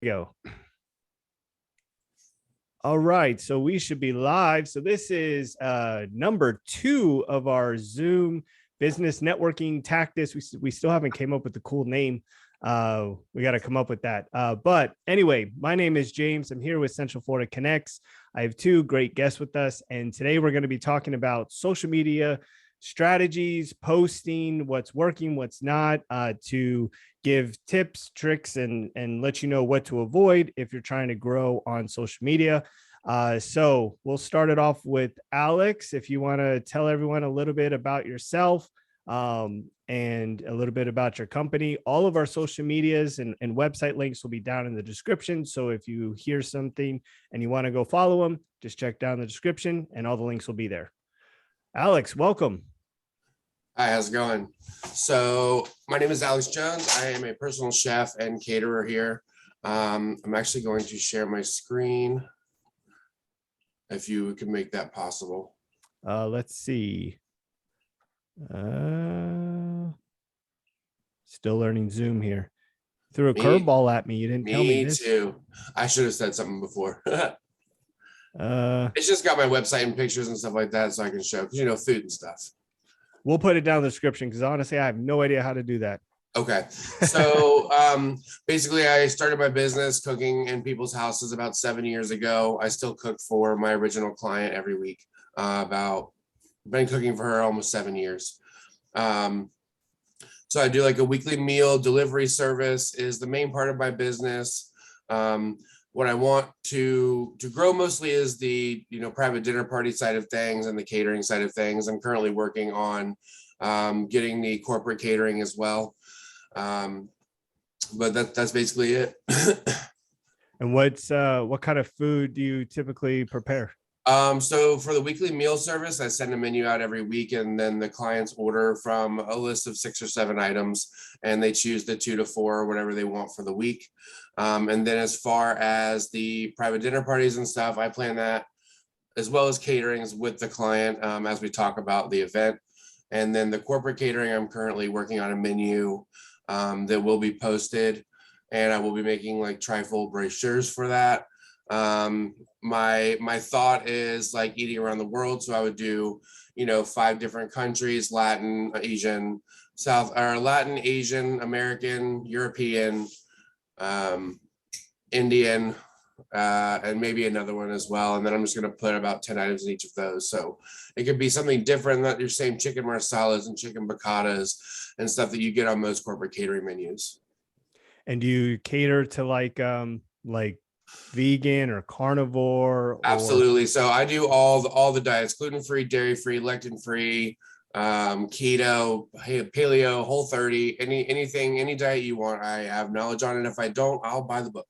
Go. All right, so we should be live. So this is number 2 of our Zoom business networking tactics. We still haven't came up with the cool name. We got to come up with that. But anyway, my name is James. I'm here with Central Florida Connects. I have 2 great guests with us, and today we're going to be talking about social media strategies, posting, what's working, what's not, to give tips, tricks, and let you know what to avoid if you're trying to grow on social media. So we'll start it off with Alex. If you want to tell everyone a little bit about yourself, and a little bit about your company. All of our social medias and website links will be down in the description. So if you hear something and you want to go follow them, just check down the description and all the links will be there. Alex, welcome. Hi, how's it going? So my name is Alex Jones. I am a personal chef and caterer here. I'm actually going to share my screen if you can make that possible. Let's see. Still learning Zoom here. Threw a curveball at me. You didn't tell me this. Me too. I should have said something before. It's just got my website and pictures and stuff like that, so I can show, food and stuff. We'll put it down in the description because honestly, I have no idea how to do that. Okay. So basically, I started my business cooking in people's houses about 7 years ago. I still cook for my original client every week. Been cooking for her almost 7 years. So I do like a weekly meal delivery service is the main part of my business. What I want to grow mostly is the private dinner party side of things and the catering side of things. I'm currently working on getting the corporate catering as well. But that's basically it. And what kind of food do you typically prepare? So for the weekly meal service, I send a menu out every week, and then the clients order from a list of 6 or 7 items, and they choose the 2 to 4 or whatever they want for the week. And then as far as the private dinner parties and stuff, I plan that as well as caterings with the client as we talk about the event. And then the corporate catering, I'm currently working on a menu that will be posted, and I will be making like trifold brochures for that. My thought is like eating around the world. So I would do, 5 different countries: Latin, Asian, American, European, Indian, and maybe another one as well. And then I'm just going to put about 10 items in each of those. So it could be something different, not your same chicken marsalas and chicken picadas and stuff that you get on most corporate catering menus. And do you cater to like vegan or carnivore? Absolutely. So I do all the diets: gluten-free, dairy-free, lectin-free, keto, paleo, Whole30, any diet you want. I have knowledge on it. If I don't, I'll buy the book.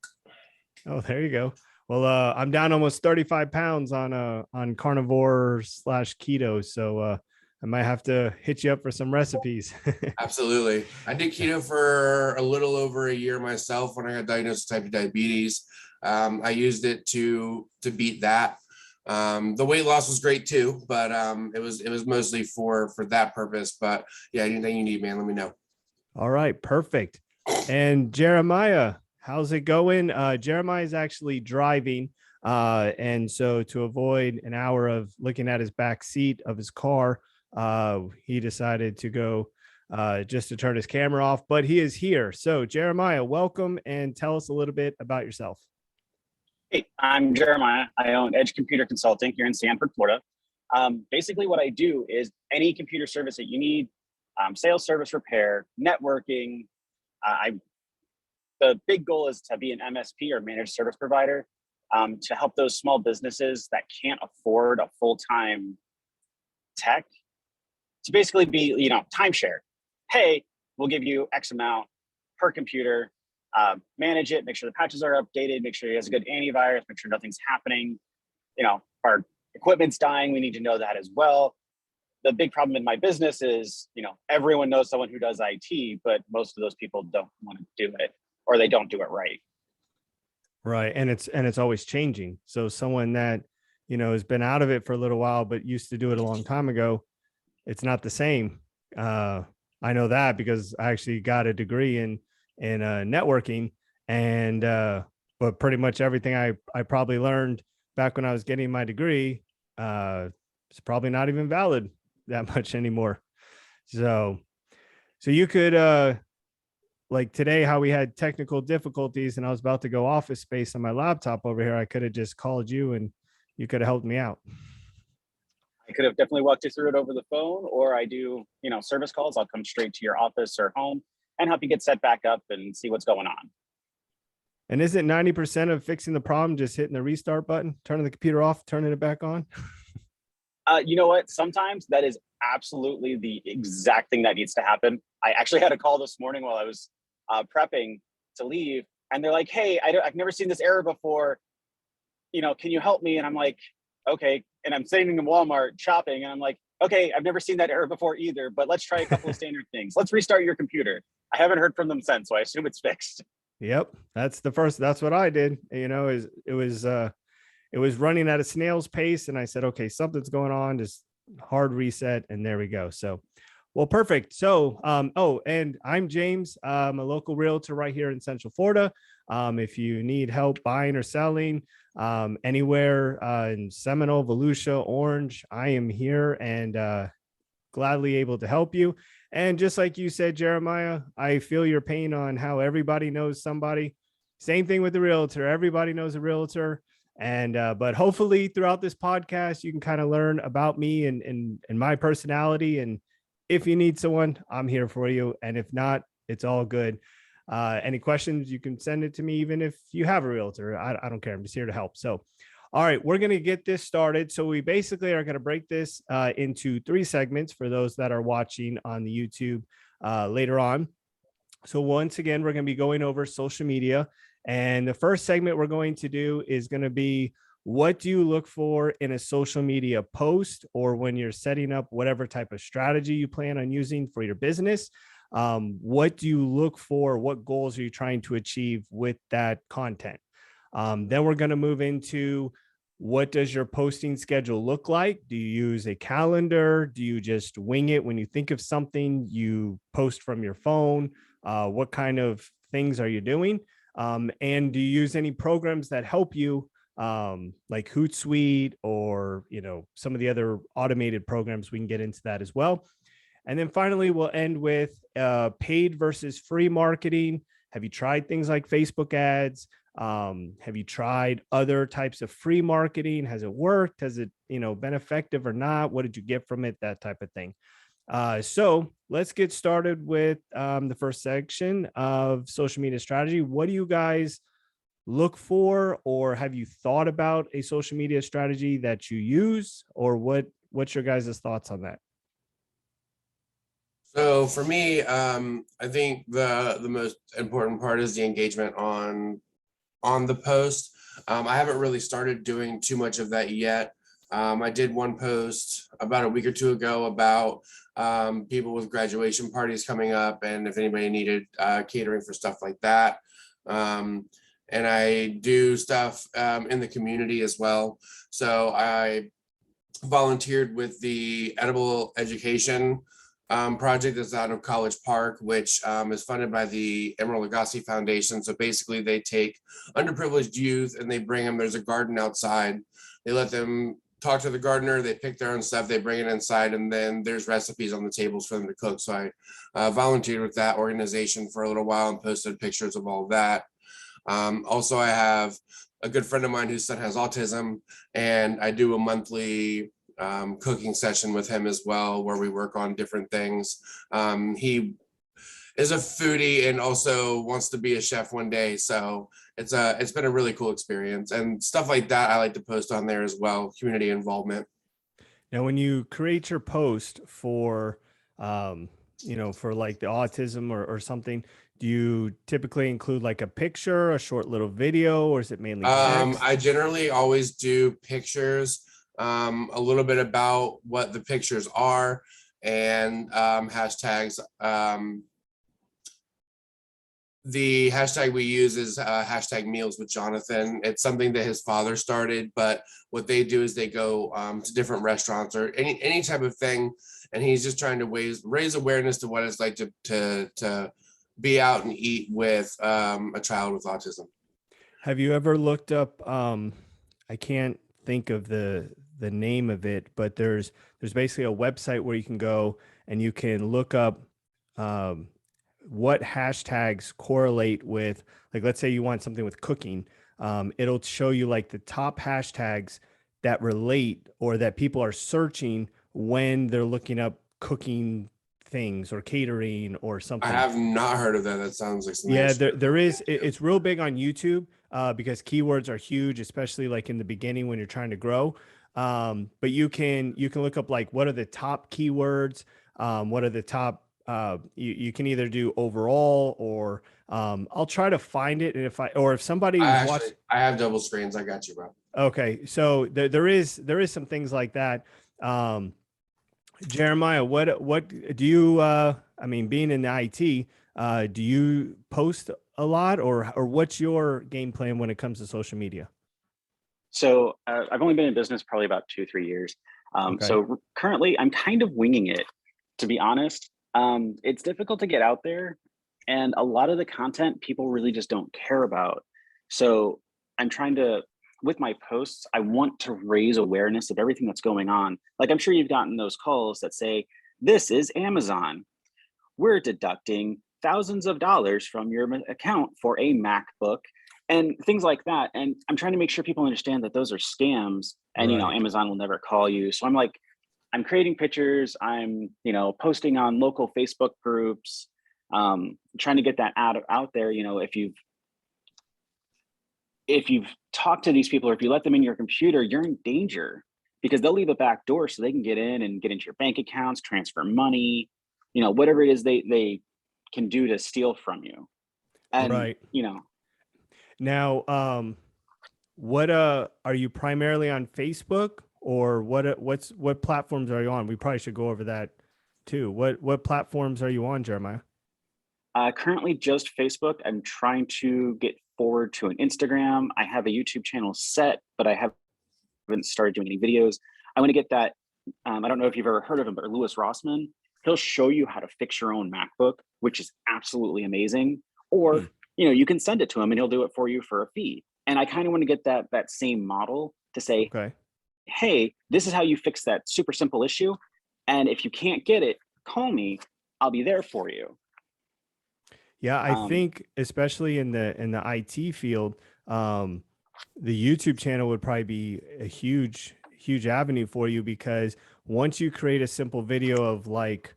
Oh, there you go. Well, I'm down almost 35 pounds on carnivore / keto. So I might have to hit you up for some recipes. Absolutely. I did keto for a little over a year myself when I got diagnosed with type 2 diabetes. I used it to beat that. The weight loss was great too, but it was mostly for that purpose. But yeah, anything you need, man, let me know. All right, perfect. And Jeremiah, how's it going? Jeremiah is actually driving. And so to avoid an hour of looking at his back seat of his car, he decided to go just to turn his camera off, but he is here. So Jeremiah, welcome, and tell us a little bit about yourself. Hey, I'm Jeremiah. I own Edge Computer Consulting here in Sanford, Florida. Basically what I do is any computer service that you need, sales, service, repair, networking. The big goal is to be an MSP or managed service provider to help those small businesses that can't afford a full-time tech to basically be, timeshare. Hey, we'll give you X amount per computer, manage it, make sure the patches are updated, make sure he has a good antivirus, make sure nothing's happening. Our equipment's dying, we need to know that as well. The big problem in my business is, everyone knows someone who does IT, but most of those people don't want to do it, or they don't do it right. Right. And it's always changing. So someone that, has been out of it for a little while, but used to do it a long time ago, it's not the same. I know that because I actually got a degree in networking, and but pretty much everything I probably learned back when I was getting my degree, it's probably not even valid that much anymore. So you could, like today, how we had technical difficulties and I was about to go office space on my laptop over here. I could have just called you and you could have helped me out. I could have definitely walked you through it over the phone, or I do, service calls. I'll come straight to your office or home and help you get set back up and see what's going on. And isn't 90% of fixing the problem just hitting the restart button, turning the computer off, turning it back on? You know what? Sometimes that is absolutely the exact thing that needs to happen. I actually had a call this morning while I was prepping to leave, and they're like, "Hey, I've never seen this error before. Can you help me?" And I'm like, "Okay." And I'm sitting in Walmart shopping, and I'm like, "Okay, I've never seen that error before either. But let's try a couple of standard things. Let's restart your computer." I haven't heard from them since, so I assume it's fixed. Yep, that's what I did. It was running at a snail's pace, and I said, okay, something's going on, just hard reset, and there we go. So, well, perfect. So, and I'm James. I'm a local realtor right here in Central Florida. If you need help buying or selling anywhere in Seminole, Volusia, Orange, I am here and gladly able to help you. And just like you said, Jeremiah, I feel your pain on how everybody knows somebody. Same thing with the realtor. Everybody knows a realtor. And but hopefully throughout this podcast, you can kind of learn about me and my personality. And if you need someone, I'm here for you. And if not, it's all good. Any questions, you can send it to me, even if you have a realtor. I don't care. I'm just here to help. So, all right, we're going to get this started. So we basically are going to break this into 3 segments for those that are watching on the YouTube later on. So once again, we're going to be going over social media. And the first segment we're going to do is going to be, what do you look for in a social media post, or when you're setting up whatever type of strategy you plan on using for your business? What do you look for? What goals are you trying to achieve with that content? Then we're going to move into, what does your posting schedule look like? Do you use a calendar? Do you just wing it when you think of something, you post from your phone? What kind of things are you doing? And do you use any programs that help you, like Hootsuite or, some of the other automated programs? We can get into that as well. And then finally, we'll end with paid versus free marketing. Have you tried things like Facebook ads? Have you tried other types of free marketing? Has it worked? Has it, been effective or not? What did you get from it? That type of thing. So let's get started with the first section of social media strategy. What do you guys look for, or have you thought about a social media strategy that you use, or what's your guys' thoughts on that? So for me, I think the most important part is the engagement on the post. I haven't really started doing too much of that yet. I did one post about a week or 2 ago about people with graduation parties coming up, and if anybody needed catering for stuff like that. And I do stuff in the community as well. So I volunteered with the Edible Education project that's out of College Park, which is funded by the Emerald Lagasse Foundation. So basically they take underprivileged youth and they bring them, there's a garden outside. They let them talk to the gardener, they pick their own stuff, they bring it inside, and then there's recipes on the tables for them to cook. So I volunteered with that organization for a little while and posted pictures of all of that. Also, I have a good friend of mine whose son has autism, and I do a monthly cooking session with him as well, where we work on different things. He is a foodie and also wants to be a chef one day, so it's been a really cool experience, and stuff like that I like to post on there as well, community involvement. Now, when you create your post for for like the autism or something, do you typically include like a picture, a short little video, or is it mainly text? I generally always do pictures, a little bit about what the pictures are, and hashtags. The hashtag we use is hashtag meals with Jonathan. It's something that his father started, but what they do is they go to different restaurants or any type of thing, and he's just trying to raise awareness to what it's like to be out and eat with a child with autism. Have you ever looked up, I can't think of the name of it, but there's basically a website where you can go and you can look up um, what hashtags correlate with, like, let's say you want something with cooking. It'll show you like the top hashtags that relate or that people are searching when they're looking up cooking things or catering or I something. have not heard of that. That sounds like something I Yeah, should there look is. into. It's real big on YouTube because keywords are huge, especially like in the beginning when you're trying to grow. But you can look up like what are the top keywords, what are the top. You can either do overall or I'll try to find it, and if somebody who's watched. I have double screens. I got you, bro. Okay, so there is some things like that. Um, Jeremiah, what do you I mean, being in IT, do you post a lot or what's your game plan when it comes to social media? So I've only been in business probably about 2, 3 years. Okay. Currently, I'm kind of winging it, to be honest. It's difficult to get out there, and a lot of the content people really just don't care about. So I'm trying to, with my posts, I want to raise awareness of everything that's going on. Like I'm sure you've gotten those calls that say, "This is Amazon. We're deducting thousands of dollars from your account for a MacBook," and things like that. And I'm trying to make sure people understand that those are scams, and Right. Amazon will never call you. So I'm like, I'm creating pictures, I'm posting on local Facebook groups, trying to get that out there. If you've talked to these people, or if you let them in your computer, you're in danger because they'll leave a back door so they can get in and get into your bank accounts, transfer money, whatever it is they can do to steal from you. And Right. Now, what are you primarily on Facebook or what platforms are you on? We probably should go over that too. What platforms are you on, Jeremiah? currently just Facebook. I'm trying to get forward to an Instagram. I have a YouTube channel set, but I haven't started doing any videos. I want to get that. I don't know if you've ever heard of him, but Lewis Rossman, he'll show you how to fix your own MacBook, which is absolutely amazing. Hmm. Or, you can send it to him and he'll do it for you for a fee. And I kind of want to get that same model to say, Okay. hey, this is how you fix that super simple issue. And if you can't get it, call me. I'll be there for you. Yeah, I Um, think especially in the IT field, um, the YouTube channel would probably be a huge avenue for you because once you create a simple video of like,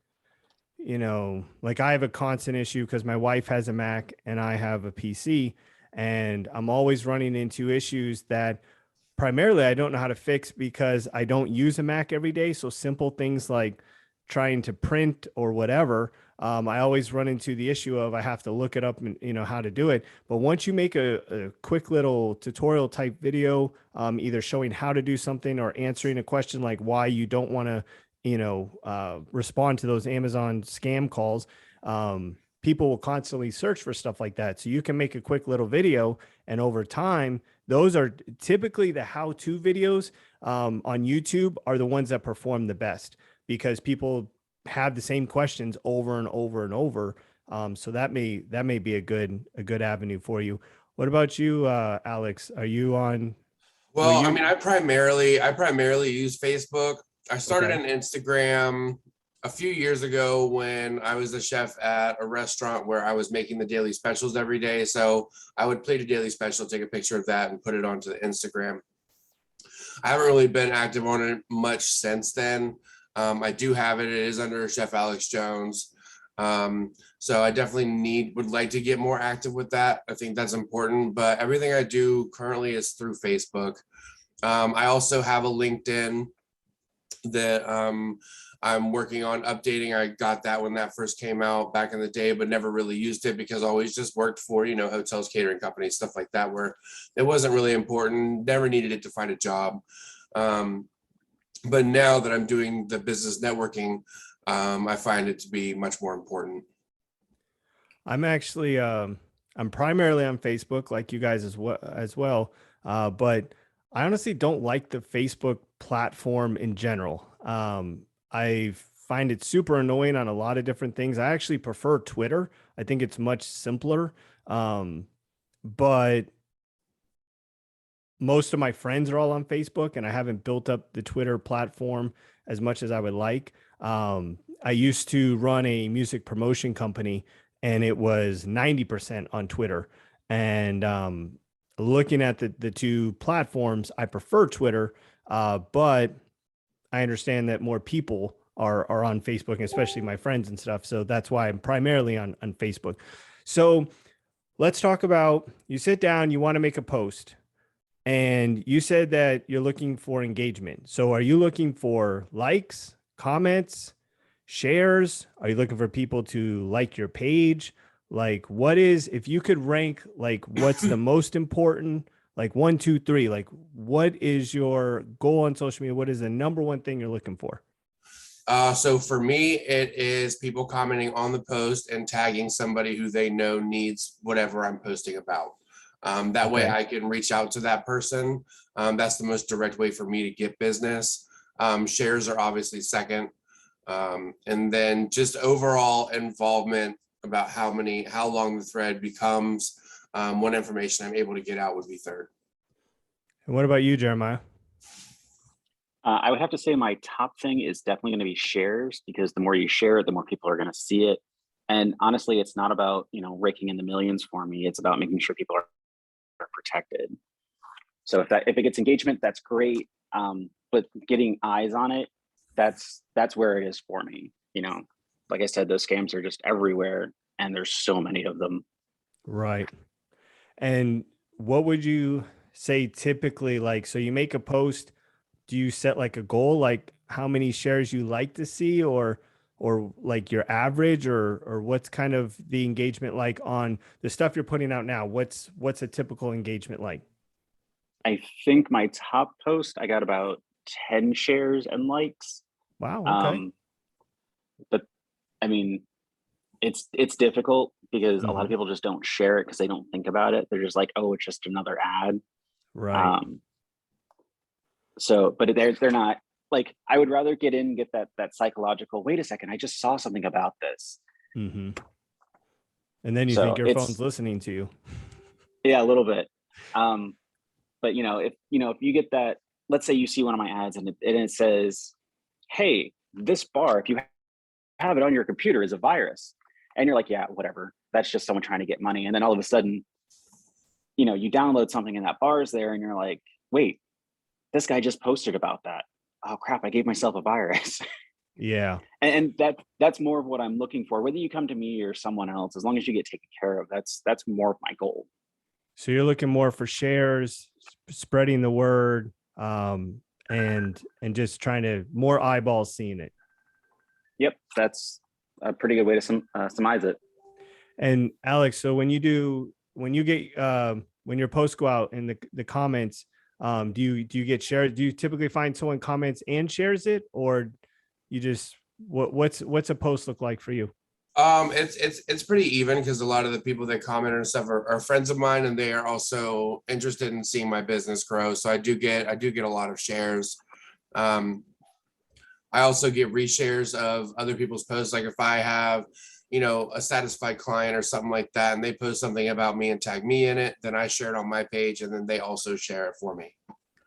like I have a constant issue because my wife has a Mac and I have a PC, and I'm always running into issues that primarily I don't know how to fix because I don't use a Mac every day. So simple things like trying to print or whatever, I always run into the issue of I have to look it up and how to do it. But once you make a quick little tutorial type video, either showing how to do something or answering a question like why you don't want to, respond to those Amazon scam calls, people will constantly search for stuff like that. So you can make a quick little video, and over time, those are typically the how-to videos on YouTube are the ones that perform the best because people have the same questions over and over and over. So that may be a good avenue for you. What about you, Alex? Are you on? Were Well, I mean, you I primarily use Facebook. I started okay? an Instagram a few years ago when I was a chef at a restaurant where I was making the daily specials every day. So I would plate a daily special, take a picture of that, and put it onto the Instagram. I haven't really been active on it much since then. I do have it. It is under Chef Alex Jones. So I definitely would like to get more active with that. I think that's important. But everything I do currently is through Facebook. I also have a LinkedIn that I'm working on updating. I got that when that first came out back in the day, but never really used it because I always just worked for, hotels, catering companies, stuff like that, where it wasn't really important, never needed it to find a job. Um, but now that I'm doing the business networking, I find it to be much more important. I'm actually I'm primarily on Facebook, like you guys as well. But I honestly don't like the Facebook platform in general. I find it super annoying on a lot of different things. I actually prefer Twitter. I think it's much simpler. But most of my friends are all on Facebook, and I haven't built up the Twitter platform as much as I would like. I used to run a music promotion company, and it was 90% on Twitter. And looking at the two platforms, I prefer Twitter, but I understand that more people are on Facebook, especially my friends and stuff. So that's why I'm primarily on Facebook. So let's talk about, you sit down, you want to make a post, and you said that you're looking for engagement. So are you looking for likes, comments, shares? Are you looking for people to like your page? Like, what is, if you could rank, like, what's the most important, like one, two, three, like, what is your goal on social media? What is the number one thing you're looking for? So for me, it is people commenting on the post and tagging somebody who they know needs whatever I'm posting about. That way Okay. I can reach out to that person. That's the most direct way for me to get business. Shares are obviously second. And then just overall involvement about how long the thread becomes, what information I'm able to get out would be third. And what about you, Jeremiah? I would have to say my top thing is definitely going to be shares, because the more you share it, the more people are going to see it. And honestly, it's not about, raking in the millions for me. It's about making sure people are protected. So if it gets engagement, that's great. But getting eyes on it, that's where it is for me. Like I said, those scams are just everywhere, and there's so many of them. Right. And what would you say typically, like, so you make a post, do you set like a goal, like how many shares you like to see, or like your average, or what's kind of the engagement like on the stuff you're putting out now? What's a typical engagement like? I think my top post, I got about 10 shares and likes. Wow. Okay. But I mean, it's difficult because a lot of Mhm. people just don't share it because they don't think about it. They're just like, oh, it's just another ad. Right. Um, but they're not, like, I would rather get that psychological, wait a second, I just saw something about this. Hmm. And then you think So your phone's it's, listening to you. yeah, a little bit. But if you get that, let's say you see one of my ads and it says, hey, this bar, if you have it on your computer, is a virus. And you're like, yeah, whatever. That's just someone trying to get money. And then all of a sudden, you download something and that bar is there and you're like, wait, this guy just posted about that. Oh crap, I gave myself a virus. Yeah. and that's more of what I'm looking for. Whether you come to me or someone else, as long as you get taken care of, that's more of my goal. So you're looking more for shares, spreading the word, and just trying to more eyeballs seeing it. Yep, that's a pretty good way to surmise it. And Alex, so when you get when your posts go out in the comments, do you get shared? Do you typically find someone comments and shares it, or you just what's a post look like for you? It's pretty even because a lot of the people that comment and stuff are friends of mine, and they are also interested in seeing my business grow. So I do get a lot of shares. I also get reshares of other people's posts. Like if I have, a satisfied client or something like that, and they post something about me and tag me in it, then I share it on my page, and then they also share it for me.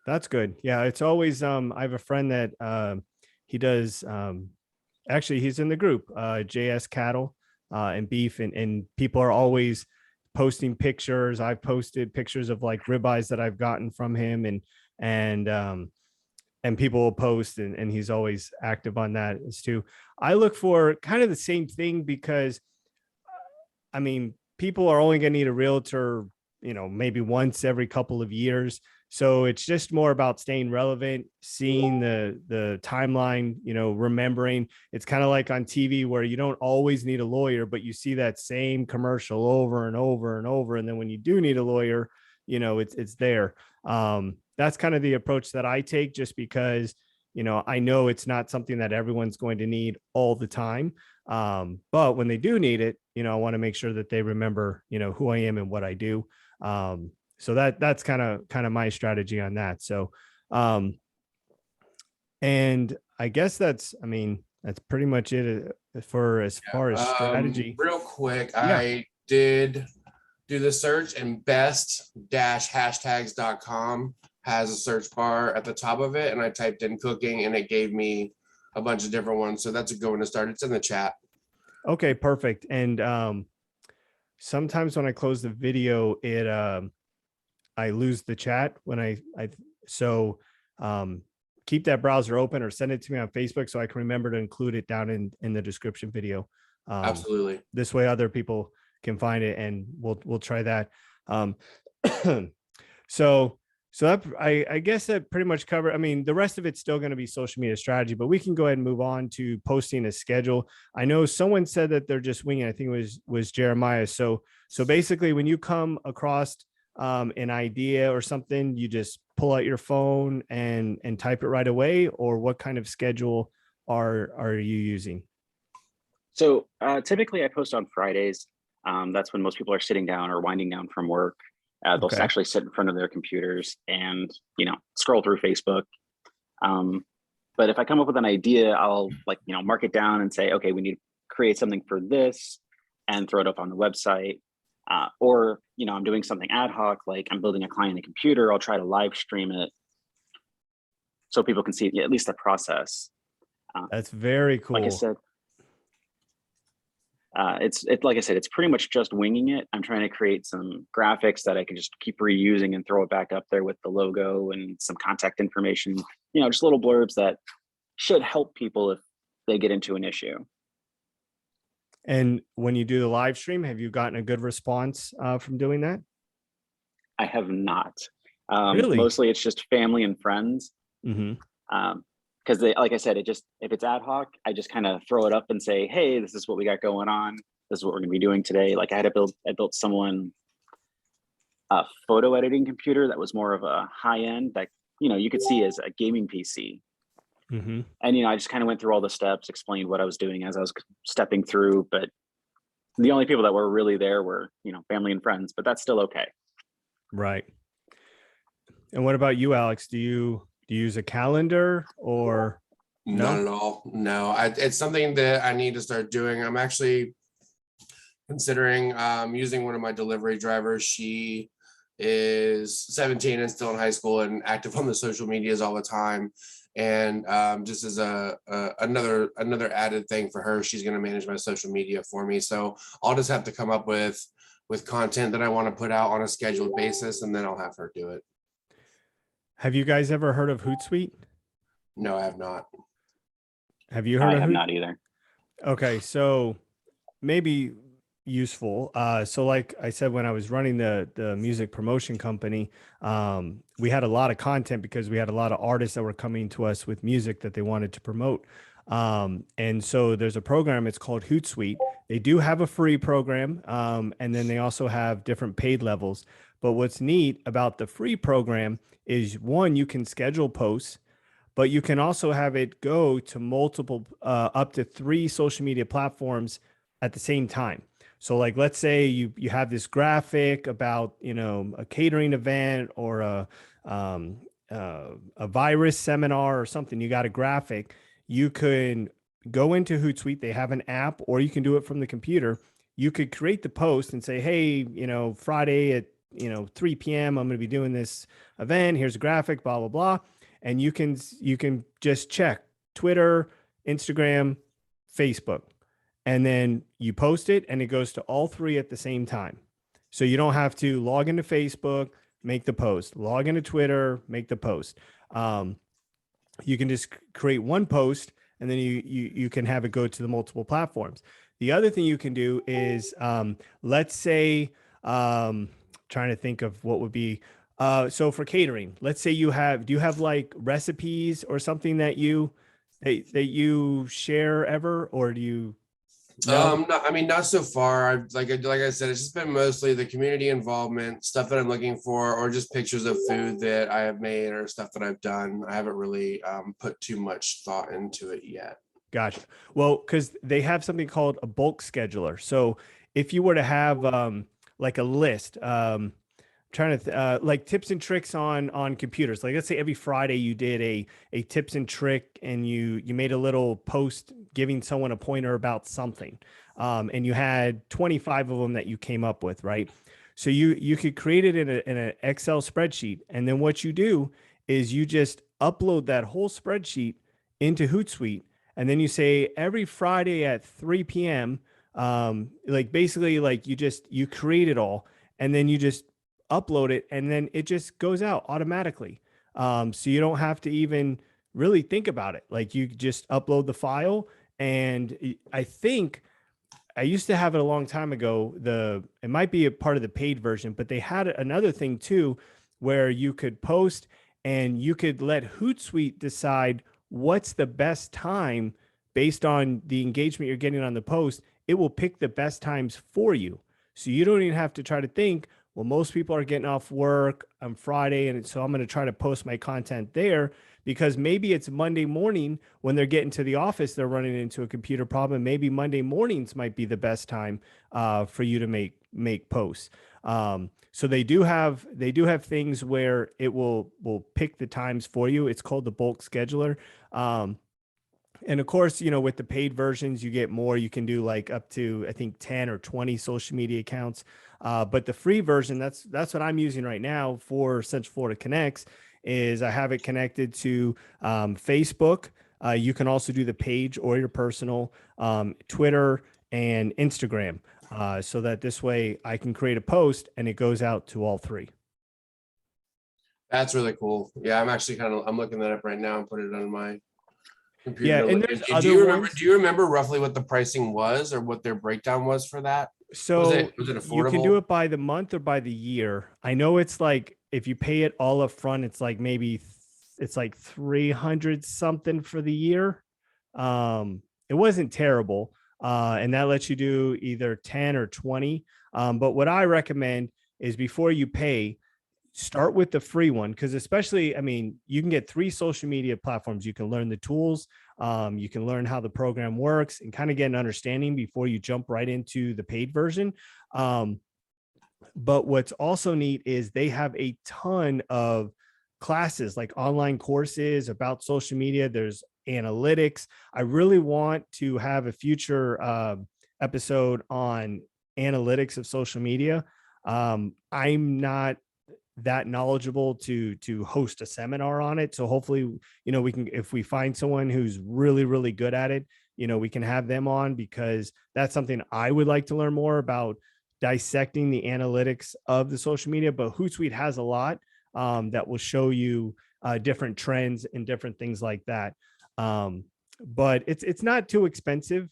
That's good. Yeah, it's always I have a friend that he does actually he's in the group, JS Cattle and Beef, and people are always posting pictures. I've posted pictures of like ribeyes that I've gotten from him, and people will post, and he's always active on that as too. I look for kind of the same thing because I mean, people are only going to need a realtor, maybe once every couple of years. So it's just more about staying relevant, seeing the timeline, remembering. It's kind of like on TV where you don't always need a lawyer, but you see that same commercial over and over and over. And then when you do need a lawyer, it's there. That's kind of the approach that I take, just because, I know it's not something that everyone's going to need all the time. But when they do need it, I want to make sure that they remember, who I am and what I do. So that's kind of my strategy on that. So, and I guess that's pretty much it for as far as strategy. Real quick, Yeah. I did do the search, and best-hashtags.com has a search bar at the top of it. And I typed in cooking and it gave me a bunch of different ones. So that's a good one to start. It's in the chat. Okay, perfect. And sometimes when I close the video, I lose the chat when so keep that browser open or send it to me on Facebook so I can remember to include it down in the description video. Absolutely. This way other people can find it, and we'll try that. So that, I guess that pretty much covered. I mean, the rest of it's still going to be social media strategy, but we can go ahead and move on to posting a schedule. I know someone said that they're just winging. I think it was Jeremiah. So basically, when you come across an idea or something, you just pull out your phone and type it right away, or what kind of schedule are you using? So typically I post on Fridays. That's when most people are sitting down or winding down from work. They'll Okay. actually sit in front of their computers and, scroll through Facebook. But if I come up with an idea, I'll mark it down and say, okay, we need to create something for this and throw it up on the website. Or, I'm doing something ad hoc, like I'm building a client a computer, I'll try to live stream it so people can see at least the process. That's very cool. Like I said, like I said, it's pretty much just winging it. I'm trying to create some graphics that I can just keep reusing and throw it back up there with the logo and some contact information, just little blurbs that should help people if they get into an issue. And when you do the live stream, have you gotten a good response from doing that? I have not. Really? Mostly it's just family and friends. Mm-hmm. Because like I said, if it's ad hoc, I just kind of throw it up and say, hey, this is what we got going on. This is what we're going to be doing today. Like I built someone a photo editing computer that was more of a high end that, you could see as a gaming PC. Mm-hmm. And, I just kind of went through all the steps, explained what I was doing as I was stepping through. But the only people that were really there were, family and friends, but that's still okay. Right. And what about you, Alex? Do you use a calendar or no? Not at all. No, it's something that I need to start doing. I'm actually considering using one of my delivery drivers. She is 17 and still in high school and active on the social medias all the time. And just as another added thing for her, she's going to manage my social media for me. So I'll just have to come up with content that I want to put out on a scheduled basis, and then I'll have her do it. Have you guys ever heard of Hootsuite? No, I have not. Have you heard I of have not either. Okay, so maybe useful. So like I said, when I was running the music promotion company, we had a lot of content because we had a lot of artists that were coming to us with music that they wanted to promote. And so there's a program, it's called Hootsuite. They do have a free program, and then they also have different paid levels. But what's neat about the free program is, one, you can schedule posts, but you can also have it go to multiple, up to 3 social media platforms at the same time. So like, let's say you have this graphic about, a catering event or a virus seminar or something, you got a graphic, you can go into Hootsuite. They have an app, or you can do it from the computer. You could create the post and say, hey, Friday at 3 p.m. I'm going to be doing this event. Here's a graphic, blah, blah, blah. And you can just check Twitter, Instagram, Facebook, and then you post it and it goes to all 3 at the same time. So you don't have to log into Facebook, make the post, log into Twitter, make the post. You can just create one post and then you can have it go to the multiple platforms. The other thing you can do is, let's say, trying to think of what would be, so for catering, let's say do you have like recipes or something that you share ever, or do you? No? Not so far. I've like I said, it's just been mostly the community involvement stuff that I'm looking for, or just pictures of food that I have made or stuff that I've done. I haven't really put too much thought into it yet. Gotcha. Well, because they have something called a bulk scheduler. So if you were to have like a list, trying to like tips and tricks on computers. Like let's say every Friday you did a tips and trick, and you made a little post giving someone a pointer about something, and you had 25 of them that you came up with, right? So you could create it in an Excel spreadsheet, and then what you do is you just upload that whole spreadsheet into Hootsuite, and then you say every Friday at 3 p.m. Like basically like you create it all, and then you just upload it, and then it just goes out automatically. So you don't have to even really think about it. Like you just upload the file, and I think I used to have it a long time ago. It might be a part of the paid version, but they had another thing too, where you could post and you could let Hootsuite decide what's the best time based on the engagement you're getting on the post. It will pick the best times for you. So you don't even have to try to think, well, most people are getting off work on Friday, and so I'm going to try to post my content there, because maybe it's Monday morning when they're getting to the office, they're running into a computer problem. Maybe Monday mornings might be the best time for you to make posts. So they do have things where it will pick the times for you. It's called the bulk scheduler. And of course, with the paid versions, you get more. You can do like up to, I think, 10 or 20 social media accounts. But the free version, that's what I'm using right now for Central Florida Connects, is I have it connected to Facebook. You can also do the page or your personal, Twitter and Instagram, so that this way I can create a post and it goes out to all three. That's really cool. Yeah, I'm looking that up right now and put it on my computer. Yeah, to and look there's into. other Do ones. you remember roughly what the pricing was, or what their breakdown was for that? So Was it you can do affordable? it by the month or by the year. I know it's like, if you pay it all up front, it's like it's like 300 something for the year. It wasn't terrible. And that lets you do either 10 or 20. But what I recommend is, before you pay, start with the free one, because especially, I mean, you can get 3 social media platforms. You can learn the tools, you can learn how the program works, and kind of get an understanding before you jump right into the paid version. But what's also neat is they have a ton of classes, like online courses about social media. There's analytics. I really want to have a future episode on analytics of social media. I'm not that knowledgeable to host a seminar on it, so hopefully, we can, if we find someone who's really really good at it, we can have them on, because that's something I would like to learn more about, dissecting the analytics of the social media. But Hootsuite has a lot that will show you different trends and different things like that. But it's not too expensive,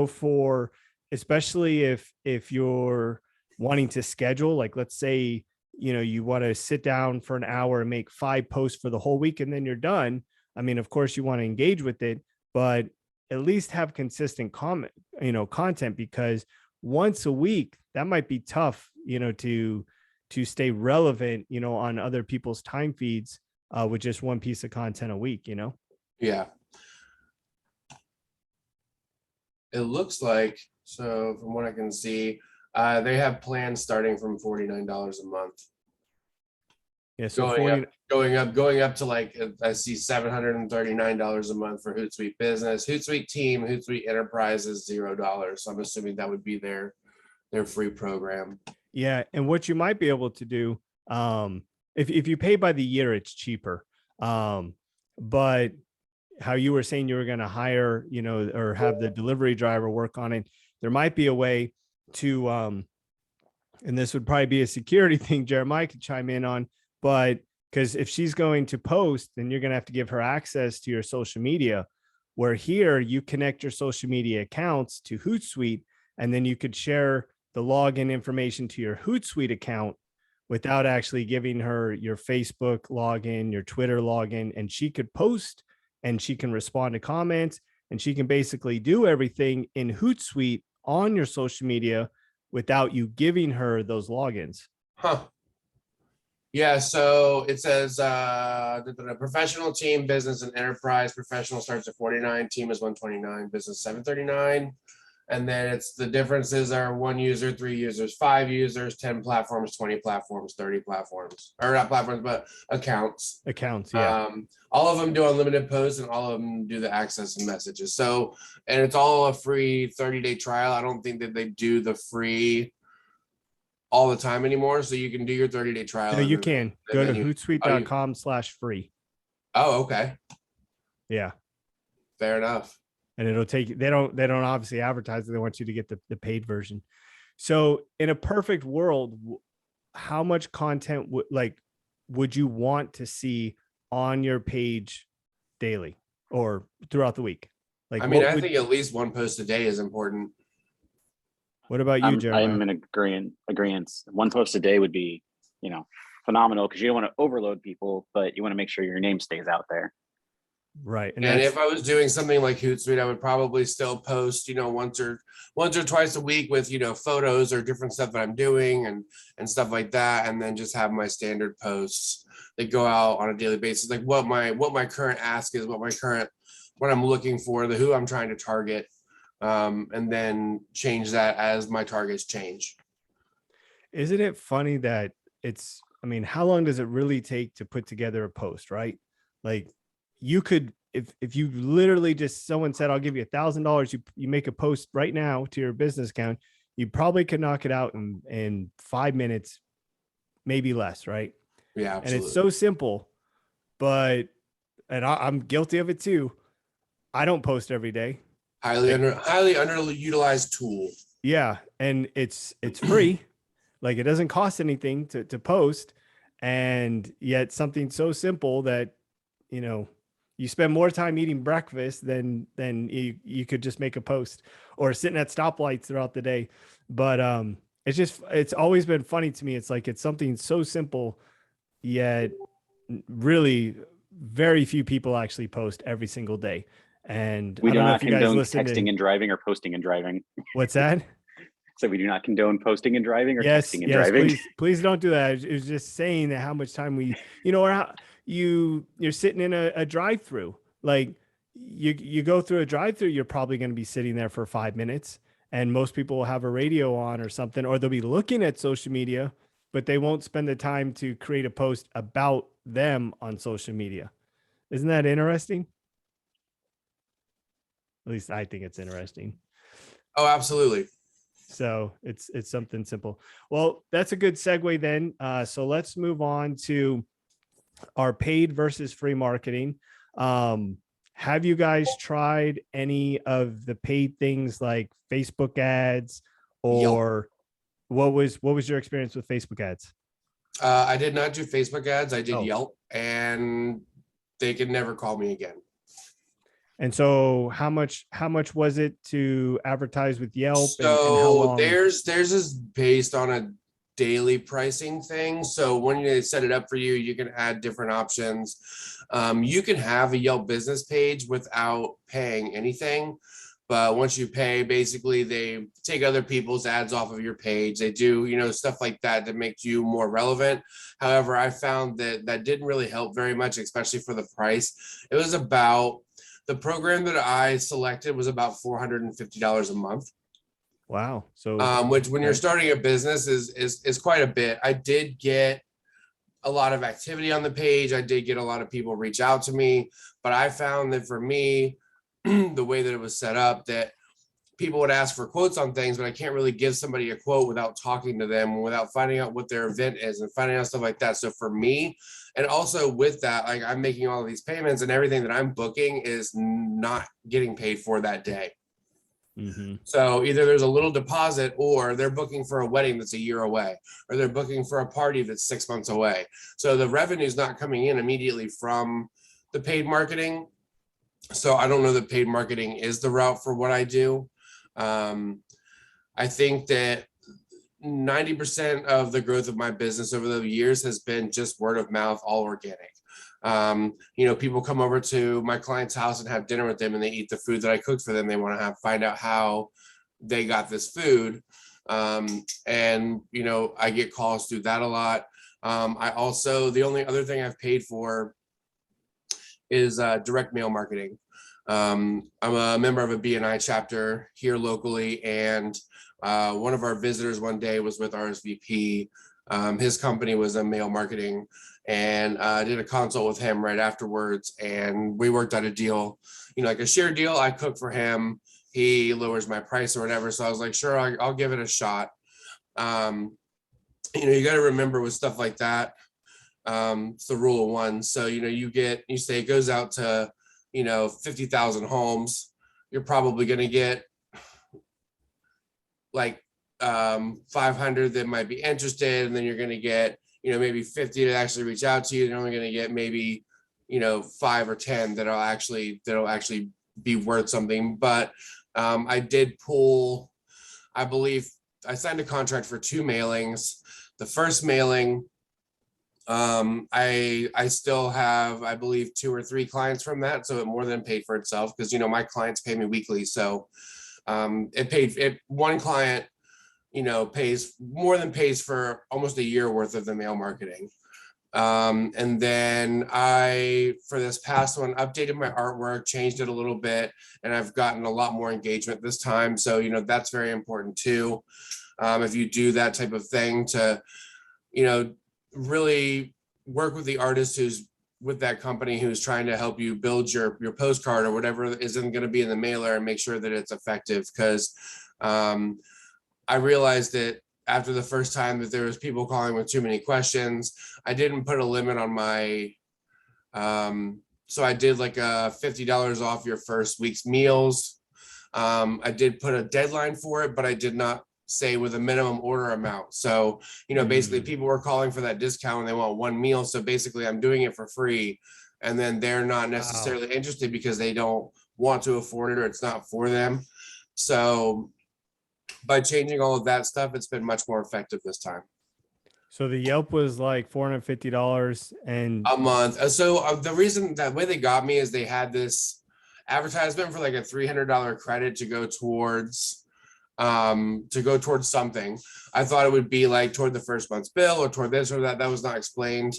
for, especially if you're wanting to schedule, like, let's say, you want to sit down for an hour and make 5 posts for the whole week, and then you're done. I mean, of course you want to engage with it, but at least have consistent content, because once a week, that might be tough, to stay relevant, on other people's time feeds, with just one piece of content a week, Yeah. It looks like, so from what I can see, they have plans starting from $49 a month. Yeah. So Going up to, like, I see $739 a month for Hootsuite Business. Hootsuite Team, Hootsuite Enterprise is $0. So I'm assuming that would be their free program. Yeah. And what you might be able to do, if you pay by the year, it's cheaper. But how you were saying you were going to hire, or have the delivery driver work on it, there might be a way to, and this would probably be a security thing Jeremiah could chime in on, but because if she's going to post, then you're going to have to give her access to your social media, where here you connect your social media accounts to Hootsuite, and then you could share the login information to your Hootsuite account without actually giving her your Facebook login, your Twitter login, and she could post and she can respond to comments, and she can basically do everything in Hootsuite on your social media without you giving her those logins. Huh. Yeah, so it says professional, team, business, and enterprise. Professional starts at 49, team is 129, business 739. And then it's the differences are 1 user, 3 users, 5 users, 10 platforms, 20 platforms, 30 platforms, or not platforms, but accounts. Yeah. All of them do unlimited posts, and all of them do the access and messages. So, and it's all a free 30-day trial. I don't think that they do the free all the time anymore. So you can do your 30-day trial. No, you can and go to then you- hootsuite.com/free. Oh, okay. Yeah. Fair enough. And it'll take, they don't obviously advertise it. They want you to get the paid version. So in a perfect world, how much content would you want to see on your page daily or throughout the week? Like, I mean, I think at least one post a day is important. what about you, Jeremiah? I'm in agreement. One post a day would be, phenomenal, because you don't want to overload people, but you want to make sure your name stays out there. Right. And if I was doing something like Hootsuite, I would probably still post, once or twice a week with, photos or different stuff that I'm doing and stuff like that. And then just have my standard posts that go out on a daily basis, like what my current ask is, what I'm looking for, who I'm trying to target, and then change that as my targets change. Isn't it funny that how long does it really take to put together a post, right? Like, you could, if you literally just, someone said, I'll give you $1,000, you make a post right now to your business account, you probably could knock it out in 5 minutes, maybe less, right? Yeah, absolutely. And it's so simple, and I'm guilty of it too. I don't post every day. Highly underutilized tool. Yeah. And it's free. Like, it doesn't cost anything to post. And yet something so simple that, you spend more time eating breakfast than you could just make a post or sitting at stoplights throughout the day. But it's always been funny to me. It's like, it's something so simple, yet really very few people actually post every single day. And We I do don't know not if you guys condone listen texting and driving or posting and driving. What's that? So we do not condone posting and driving or Yes, texting and driving. please don't do that. It was just saying that how much time or how you're sitting in a drive-through. Like, you go through a drive-through, you're probably going to be sitting there for 5 minutes, and most people will have a radio on or something, or they'll be looking at social media, but they won't spend the time to create a post about them on social media. Isn't that interesting? At least I think it's interesting. Oh, absolutely. So it's something simple. Well, that's a good segue then. So let's move on to our paid versus free marketing. Have you guys tried any of the paid things like Facebook ads, or what was your experience with Facebook ads? I did not do Facebook ads. I did Oh. Yelp, and they could never call me again. And so how much was it to advertise with Yelp? So and how long? theirs is based on a daily pricing thing. So when they set it up for you, you can add different options. You can have a Yelp business page without paying anything. But once you pay, basically they take other people's ads off of your page. They do, stuff like that to make you more relevant. However, I found that didn't really help very much, especially for the price. It was the program that I selected was about $450 a month. Wow. So which when you're starting a business is quite a bit. I did get a lot of activity on the page. I did get a lot of people reach out to me, but I found that for me, the way that it was set up, that people would ask for quotes on things, but I can't really give somebody a quote without talking to them, without finding out what their event is and finding out stuff like that. So for me, and also with that, like, I'm making all of these payments and everything that I'm booking is not getting paid for that day. Mm-hmm. So either there's a little deposit, or they're booking for a wedding that's a year away, or they're booking for a party that's 6 months away. So the revenue is not coming in immediately from the paid marketing. So I don't know that paid marketing is the route for what I do. I think that 90% of the growth of my business over the years has been just word of mouth, all organic. People come over to my client's house and have dinner with them, and they eat the food that I cooked for them. They want to find out how they got this food. I get calls through that a lot. The only other thing I've paid for is direct mail marketing. I'm a member of a BNI chapter here locally, and one of our visitors one day was with RSVP. His company was a mail marketing, and I did a consult with him right afterwards, and we worked out a deal, like a share deal. I cook for him, he lowers my price or whatever. So I was like, sure, I'll give it a shot. you got to remember with stuff like that, it's the rule of one. So, you say it goes out to, 50,000 homes, you're probably going to get like 500 that might be interested, and then you're going to get, maybe 50 to actually reach out to you. You're only going to get maybe, 5 or 10 that'll actually be worth something. But I did pull, I believe I signed a contract for 2 mailings. The first mailing, I still have, I believe, 2 or 3 clients from that, so it more than paid for itself, because my clients pay me weekly. So one client, pays more than pays for almost a year worth of the mail marketing. And then for this past one, updated my artwork, changed it a little bit, and I've gotten a lot more engagement this time. So, that's very important too. If you do that type of thing to, really work with the artist who's with that company, who's trying to help you build your postcard or whatever isn't going to be in the mailer, and make sure that it's effective. Because I realized that after the first time that there was people calling with too many questions, I didn't put a limit on my, so I did like a $50 off your first week's meals. I did put a deadline for it, but I did not say with a minimum order amount. So, basically people were calling for that discount and they want 1 meal. So basically I'm doing it for free, and then they're not necessarily interested because they don't want to afford it, or it's not for them. So by changing all of that stuff, it's been much more effective this time. So the Yelp was like $450 and a month. So the reason that way they got me is they had this advertisement for like a $300 credit to go towards something. I thought it would be like toward the first month's bill or toward this or that. That was not explained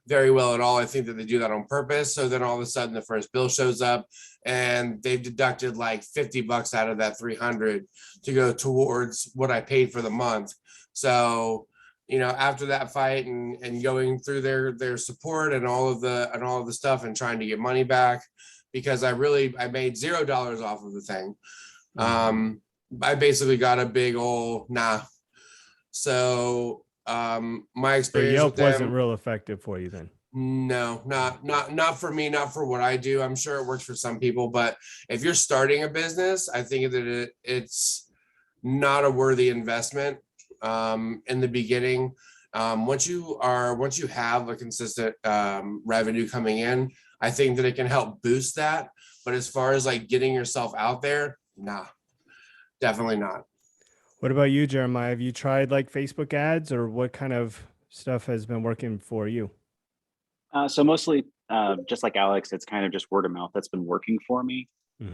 very well at all. I think that they do that on purpose. So then all of a sudden the first bill shows up and they've deducted like $50 out of that 300 to go towards what I paid for the month. So, after that fight and going through their support and all of the stuff and trying to get money back, because I made $0 off of the thing. I basically got a big old nah. So my experience Yelp with them wasn't real effective for you then. No, not for me, not for what I do. I'm sure it works for some people, but if you're starting a business, I think that it's not a worthy investment in the beginning. Once you have a consistent revenue coming in, I think that it can help boost that. But as far as like getting yourself out there, nah, definitely not. What about you, Jeremiah? Have you tried like Facebook ads, or what kind of stuff has been working for you? So mostly, just like Alex, it's kind of just word of mouth that's been working for me.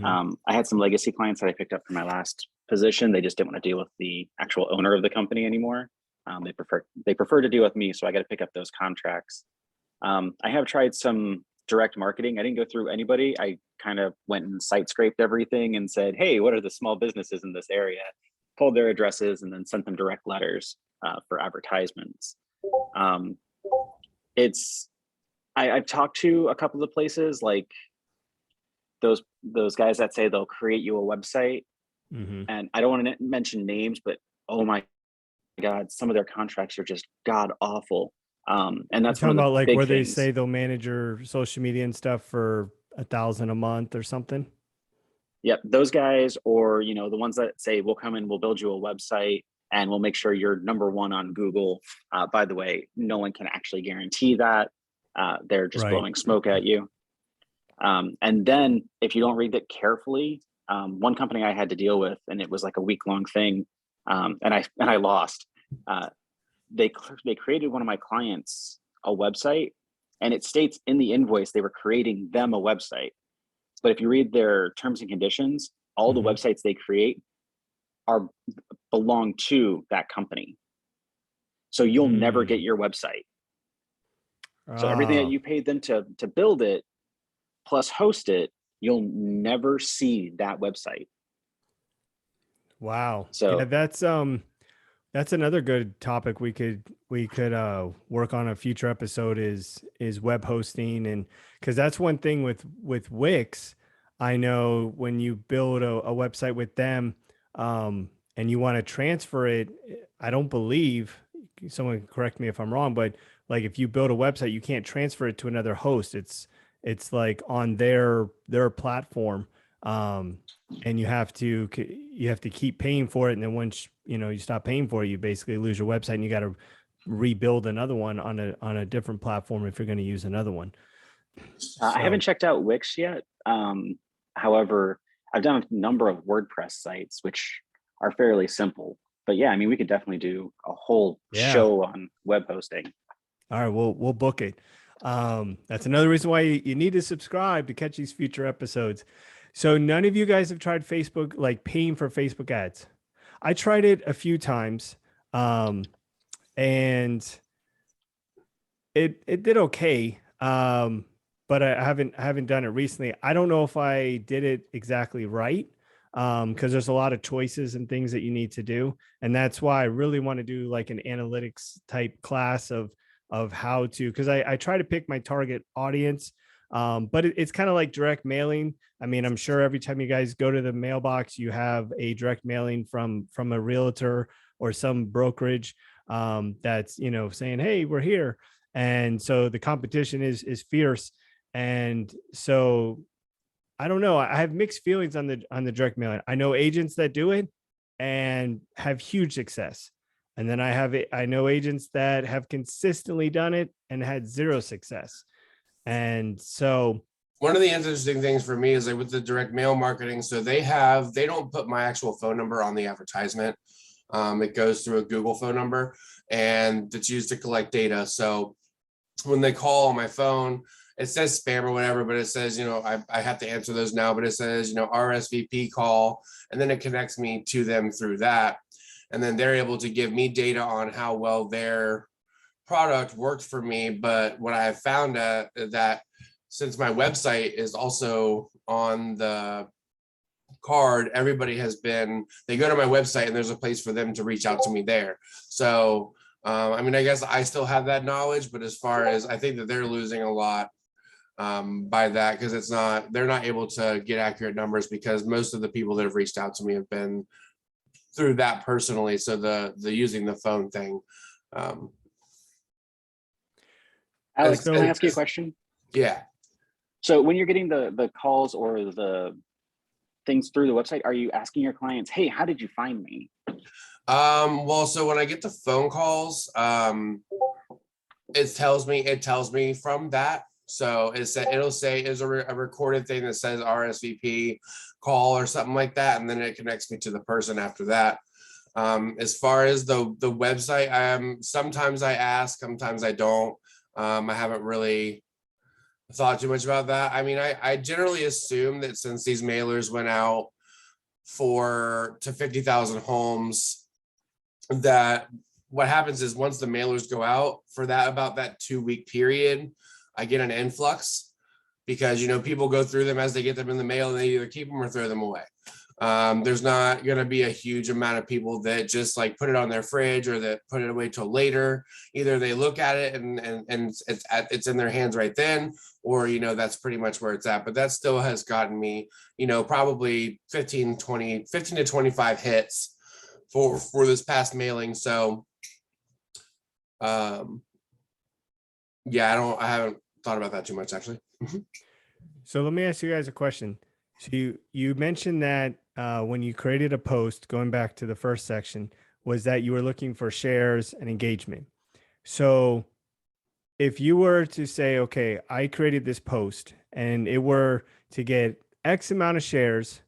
I had some legacy clients that I picked up from my last position. They just didn't want to deal with the actual owner of the company anymore. They prefer to deal with me, so I got to pick up those contracts. I have tried some direct marketing. I didn't go through anybody. I kind of went and site scraped everything and said, hey, what are the small businesses in this area? Pulled their addresses and then sent them direct letters for advertisements. I've talked to a couple of places, like those guys that say they'll create you a website. And I don't want to mention names, but oh my God, some of their contracts are just god awful. And that's talking about like where things. They say they'll manage your social media and stuff for $1,000 a month or something. Yep, those guys, or the ones that say we'll come in, we'll build you a website, and we'll make sure you're #1 on Google. By the way, no one can actually guarantee that. They're just blowing smoke at you. And then if you don't read it carefully, one company I had to deal with, and it was like a week-long thing, and I lost. They created one of my clients a website, and it states in the invoice they were creating them a website. But if you read their terms and conditions, all the websites they create belong to that company. So you'll never get your website. So everything that you paid them to build it plus host it, you'll never see that website. Wow. So yeah, that's another good topic we could work on a future episode is web hosting. And because that's one thing with Wix, I know when you build a website with them and you want to transfer it, I don't believe, someone can correct me if I'm wrong, but like if you build a website, you can't transfer it to another host. It's like on their platform. And you have to keep paying for it. And then once, you stop paying for it, you basically lose your website and you got to rebuild another one on a different platform if you're going to use another one. I haven't checked out Wix yet. However, I've done a number of WordPress sites, which are fairly simple. But yeah, I mean, we could definitely do a whole show on web hosting. All right, we'll book it. That's another reason why you need to subscribe to catch these future episodes. So none of you guys have tried Facebook, like paying for Facebook ads. I tried it a few times, and it did okay. But I haven't done it recently. I don't know if I did it exactly right, because there's a lot of choices and things that you need to do, and that's why I really want to do like an analytics type class of how to, because I try to pick my target audience, but it's kind of like direct mailing. I mean, I'm sure every time you guys go to the mailbox, you have a direct mailing from a realtor or some brokerage that's saying, hey, we're here, and so the competition is fierce. And so I don't know. I have mixed feelings on the direct mailing. I know agents that do it and have huge success. And then I know agents that have consistently done it and had zero success. And so one of the interesting things for me is like with the direct mail marketing. So they don't put my actual phone number on the advertisement. It goes through a Google phone number and it's used to collect data. So when they call on my phone, it says spam or whatever, but it says, I have to answer those now, but it says, RSVP call, and then it connects me to them through that. And then they're able to give me data on how well their product worked for me. But what I have found that since my website is also on the card, everybody they go to my website and there's a place for them to reach out to me there. So, I mean, I guess I still have that knowledge, but as far as I think that they're losing a lot by that, because they're not able to get accurate numbers because most of the people that have reached out to me have been through that personally. So the using the phone thing. Alex, can I ask you a question? Yeah. So when you're getting the calls or the things through the website, are you asking your clients, hey, how did you find me? Well, so when I get the phone calls, it tells me from that. So it'll say is a recorded thing that says RSVP call or something like that, and then it connects me to the person after that. As far as the website, sometimes I ask, sometimes I don't. I haven't really thought too much about that. I mean, I generally assume that since these mailers went out to 50,000 homes, that what happens is once the mailers go out for about that 2-week period, I get an influx because, people go through them as they get them in the mail and they either keep them or throw them away. There's not going to be a huge amount of people that just like put it on their fridge or that put it away till later. Either they look at it and it's in their hands right then, or, that's pretty much where it's at. But that still has gotten me, probably 15 to 25 hits for this past mailing. So, yeah, I haven't thought about that too much actually. So let me ask you guys a question. So you mentioned that when you created a post, going back to the first section, was that you were looking for shares and engagement. So if you were to say, okay, I created this post and it were to get X amount of shares,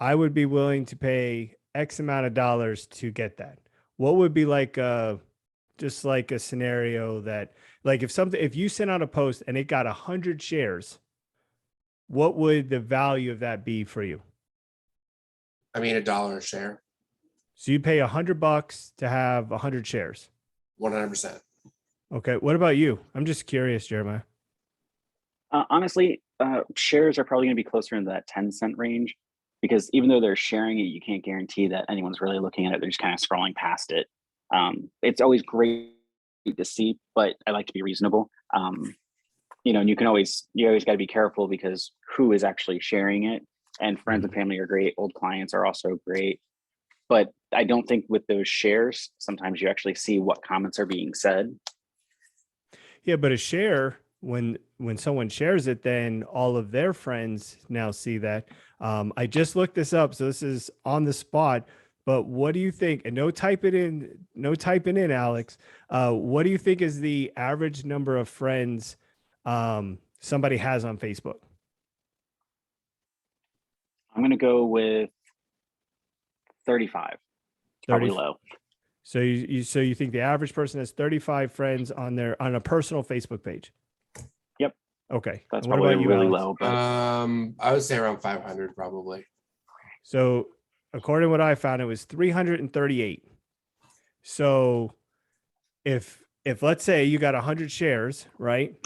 I would be willing to pay X amount of dollars to get that. What would be like just like a scenario that, like if you sent out a post and it got 100 shares, what would the value of that be for you? I mean, $1 a share. So you pay $100 to have 100 shares. 100%. Okay. What about you? I'm just curious, Jeremiah. Honestly, shares are probably going to be closer in that 10-cent range, because even though they're sharing it, you can't guarantee that anyone's really looking at it. They're just kind of scrolling past it. It's always great to see, but I like to be reasonable. And you always got to be careful because who is actually sharing it, and friends and family are great. Old clients are also great. But I don't think with those shares, sometimes you actually see what comments are being said. Yeah, but a share, when someone shares it, then all of their friends now see that. I just looked this up, so this is on the spot. But what do you think? And no typing in, Alex. What do you think is the average number of friends somebody has on Facebook? I'm going to go with 35. Probably 30. low. So you think the average person has 35 friends on a personal Facebook page? Yep. Okay. That's And what probably about you, really Alex? low. But I would say around 500 probably. So according to what I found, it was 338. So if let's say you got 100 shares, right?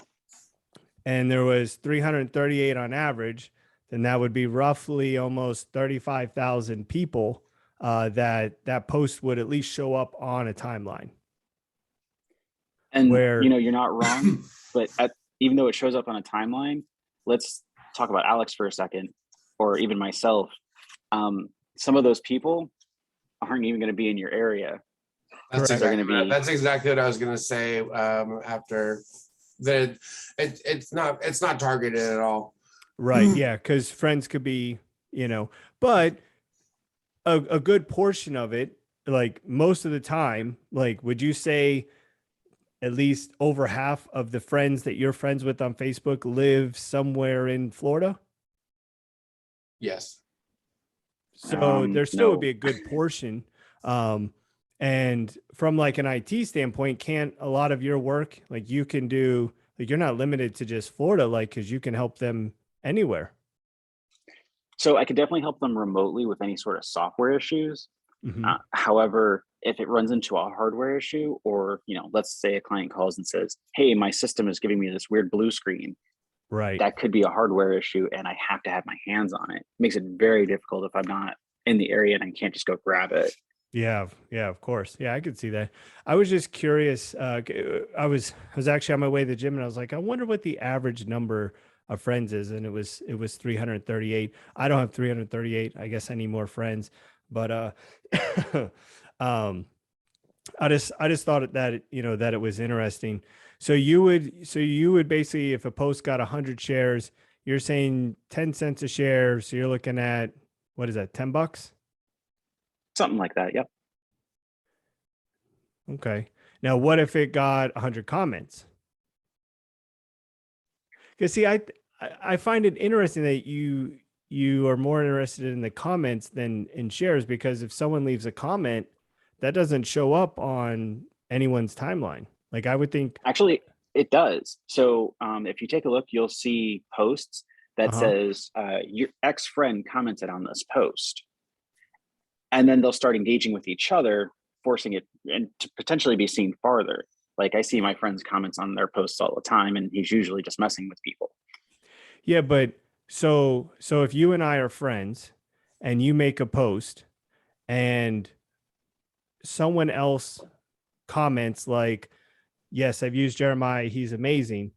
And there was 338 on average, then that would be roughly almost 35,000 people that post would at least show up on a timeline. and where- you're not wrong. But even though it shows up on a timeline, let's talk about Alex for a second, or even myself. Some of those people aren't even going to be in your area. That's Correct. exactly, that's exactly what I was going to say. After that, it's not targeted at all. Right. Yeah. Because friends could be, but a good portion of it, like most of the time, like, would you say at least over half of the friends that you're friends with on Facebook live somewhere in Florida? Yes. So there still would No. be a good portion. And from like an IT standpoint, can't a lot of your work, like you can do, like you're not limited to just Florida, like, cause you can help them anywhere. So I could definitely help them remotely with any sort of software issues. Mhm. However, if it runs into a hardware issue, or let's say a client calls and says, "Hey, my system is giving me this weird blue screen," Right. that could be a hardware issue, and I have to have my hands on it. It makes it very difficult if I'm not in the area and I can't just go grab it. Yeah, yeah, of course. Yeah, I could see that. I was just curious. I was actually on my way to the gym, and I was like, I wonder what the average number of friends is, and it was 338. I don't have 338. I guess I need more friends, but um, I just thought that that it was interesting. So you would basically, if a post got 100 shares, you're saying 10 cents a share. So you're looking at, what is that, $10? Something like that. Yep. Okay. Now, what if it got 100 comments? Because see, I find it interesting that you are more interested in the comments than in shares, because if someone leaves a comment, that doesn't show up on anyone's timeline. Like I would think. Actually, it does. So if you take a look, you'll see posts that says your ex friend commented on this post, and then they'll start engaging with each other, forcing it and to potentially be seen farther. Like I see my friend's comments on their posts all the time, and he's usually just messing with people. Yeah, but so if you and I are friends and you make a post and someone else comments like, yes, I've used Jeremiah, he's amazing.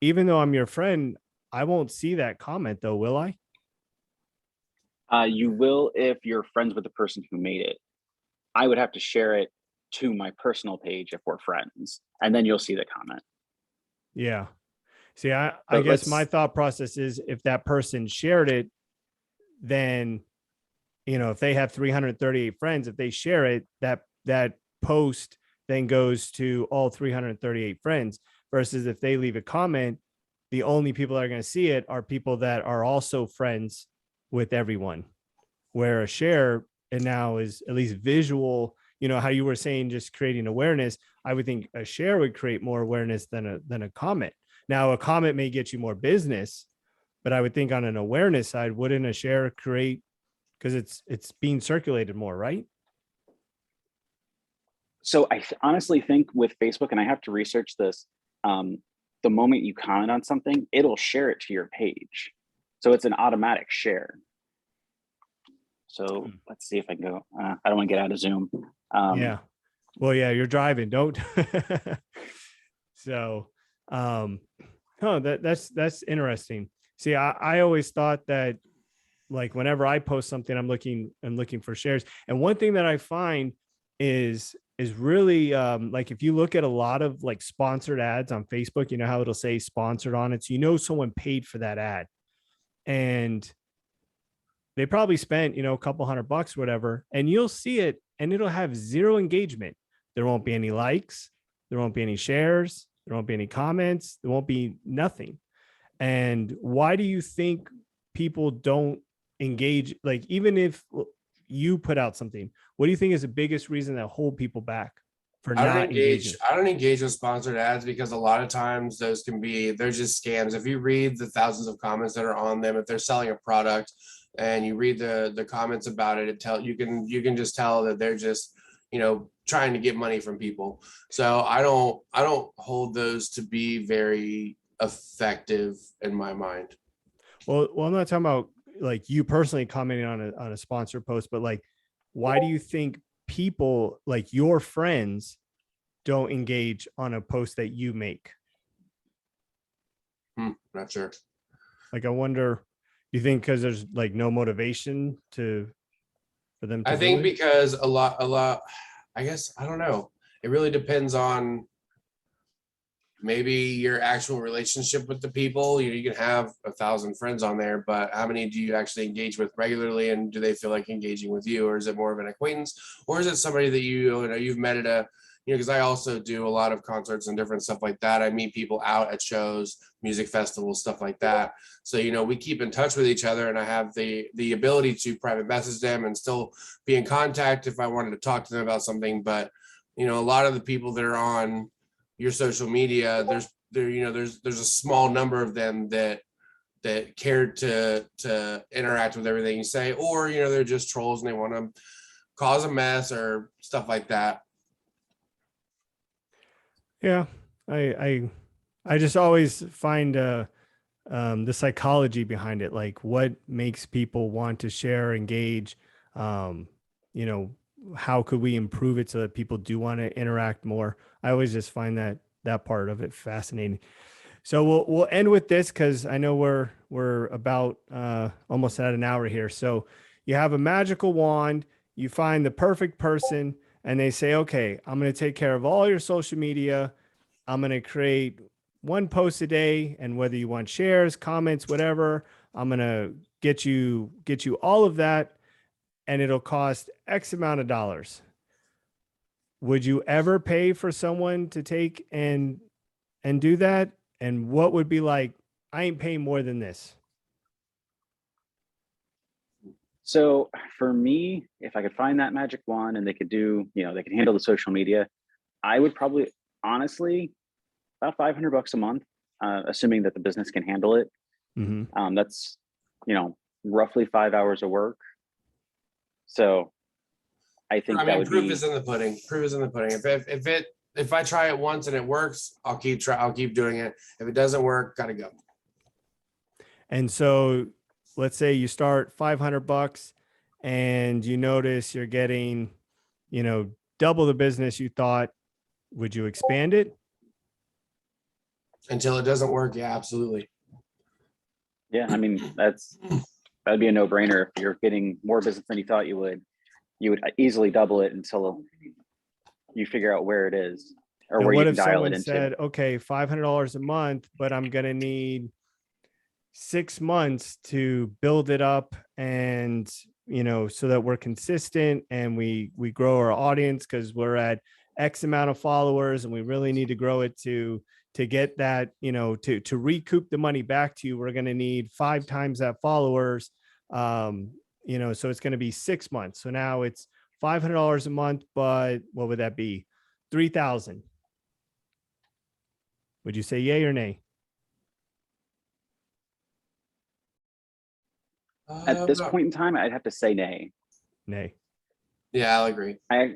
Even though I'm your friend, I won't see that comment though, will I? You will if you're friends with the person who made it. I would have to share it to my personal page if we're friends, and then you'll see the comment. Yeah. See, I But guess my thought process is if that person shared it, then, if they have 338 friends, if they share it, that post then goes to all 338 friends, versus if they leave a comment, the only people that are going to see it are people that are also friends with everyone, where a share and now is at least visual. How you were saying, just creating awareness. I would think a share would create more awareness than a comment. Now, a comment may get you more business, but I would think on an awareness side, wouldn't a share create, because it's being circulated more, right? So I honestly think with Facebook, and I have to research this, the moment you comment on something, it'll share it to your page. So it's an automatic share. So let's see if I can go. I don't want to get out of Zoom. Yeah. Well, yeah, you're driving. Don't. So, that's interesting. See, I always thought that, like whenever I post something, I'm looking for shares. And one thing that I find is really like if you look at a lot of like sponsored ads on Facebook, you know how it'll say sponsored on it. So you know someone paid for that ad. And they probably spent, you know, a couple $100, whatever, and you'll see it and it'll have zero engagement. There won't be any likes. There won't be any shares. There won't be any comments. There won't be nothing. And why do you think people don't engage? Like, even if you put out something, what do you think is the biggest reason that hold people back for I don't not engage. engaging? I don't engage with sponsored ads because a lot of times those can be, they're just scams. If you read the thousands of comments that are on them, if they're selling a product and you read the comments about it, you can just tell that they're just, you know, trying to get money from people. So I don't hold those to be very effective in my mind. Well, I'm not talking about like you personally commenting on a sponsored post, but like, why do you think people like your friends don't engage on a post that you make? Not sure. Like, I wonder, you think because there's like no motivation for them to I do think it? because a lot, I guess, I don't know. It really depends on maybe your actual relationship with the people. You can have 1,000 friends on there, but how many do you actually engage with regularly, and do they feel like engaging with you, or is it more of an acquaintance, or is it somebody that you know you've met at a, you know, because I also do a lot of concerts and different stuff like that. I meet people out at shows, music festivals, stuff like that. So, you know, we keep in touch with each other, and I have the ability to private message them and still be in contact if I wanted to talk to them about something. But, you know, a lot of the people that are on your social media, there's a small number of them that care to interact with everything you say, or, you know, they're just trolls and they want to cause a mess or stuff like that. Yeah, I just always find the psychology behind it, like what makes people want to share, engage. You know, how could we improve it so that people do want to interact more? I always just find that part of it fascinating. So we'll end with this because I know we're about almost at an hour here. So you have a magical wand, you find the perfect person, and they say, okay, I'm going to take care of all your social media. I'm going to create one post a day, and whether you want shares, comments, whatever, I'm going to get you all of that, and it'll cost X amount of dollars. Would you ever pay for someone to take and do that? And what would be like, I ain't paying more than this? So for me, if I could find that magic wand and they could do, you know, they can handle the social media, I would probably, honestly, about $500 a month, assuming that the business can handle it. Mm-hmm. That's, you know, roughly 5 hours of work. So I think I that mean, would proof be, is in the pudding. Proof is in the pudding. If I try it once and it works, I'll keep doing it. If it doesn't work, gotta go. And so let's say you start $500 and you notice you're getting, you know, double the business you thought. Would you expand it? Until it doesn't work, yeah, absolutely. yeah, I mean, that'd be a no brainer. If you're getting more business than you thought you would easily double it until you figure out where it is or And where you what can if dial it someone into. said, okay, $500 a month, but I'm going to need 6 months to build it up, and, you know, so that we're consistent and we grow our audience because we're at X amount of followers and we really need to grow it to get that, you know, to recoup the money back to you. We're going to need 5 times that followers. You know, so it's going to be 6 months. So now it's $500 a month, but what would that be? 3,000. Would you say yay or nay? At this point in time, I'd have to say nay. Nay. Yeah, I'll agree. I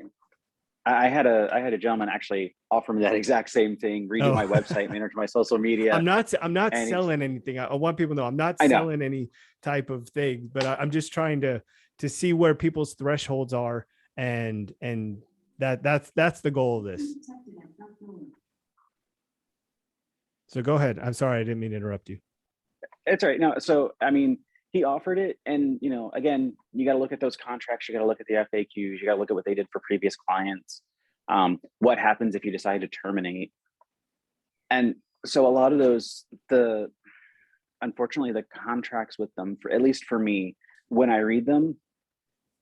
had a gentleman actually offer me that exact same thing, redo my website, manage my social media. I'm not selling anything. I want people to know I'm not selling any type of thing, but I'm just trying to see where people's thresholds are, and that's the goal of this. So go ahead. I'm sorry, I didn't mean to interrupt you. It's all right. No, so I mean, he offered it. And, again, you got to look at those contracts. You got to look at the FAQs. You got to look at what they did for previous clients. What happens if you decide to terminate? And so a lot of those, unfortunately, the contracts with them, at least for me, when I read them,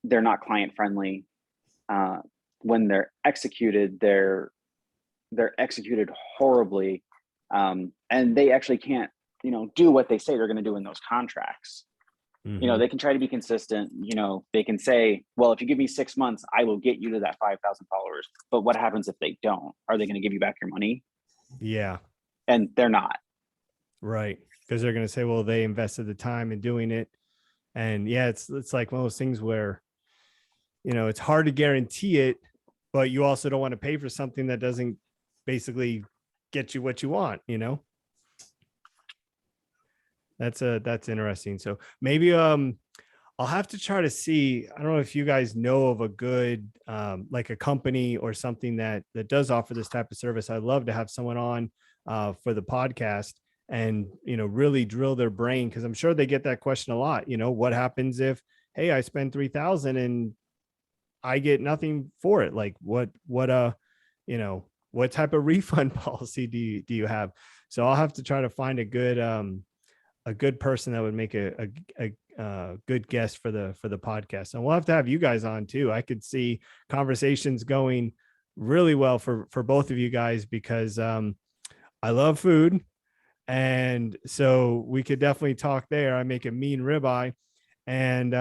they're not client friendly. When they're executed, they're executed horribly. And they actually can't, do what they say they're going to do in those contracts. Mhm. They can try to be consistent. They can say, well, if you give me 6 months, I will get you to that 5,000 followers. But what happens if they don't? Are they going to give you back your money? Yeah. And they're not. Right. Because they're going to say, well, they invested the time in doing it. And yeah, it's like one of those things where, it's hard to guarantee it, but you also don't want to pay for something that doesn't basically get you what you want, That's interesting. So maybe I'll have to try to see. I don't know if you guys know of a good like a company or something that does offer this type of service. I'd love to have someone on for the podcast and really drill their brain, because I'm sure they get that question a lot. What happens if, hey, I spend 3,000 and I get nothing for it? Like what type of refund policy do you have? So I'll have to try to find a good person that would make a good guest for the podcast. And we'll have to have you guys on too. I could see conversations going really well for both of you guys, because I love food. And so we could definitely talk there. I make a mean ribeye. And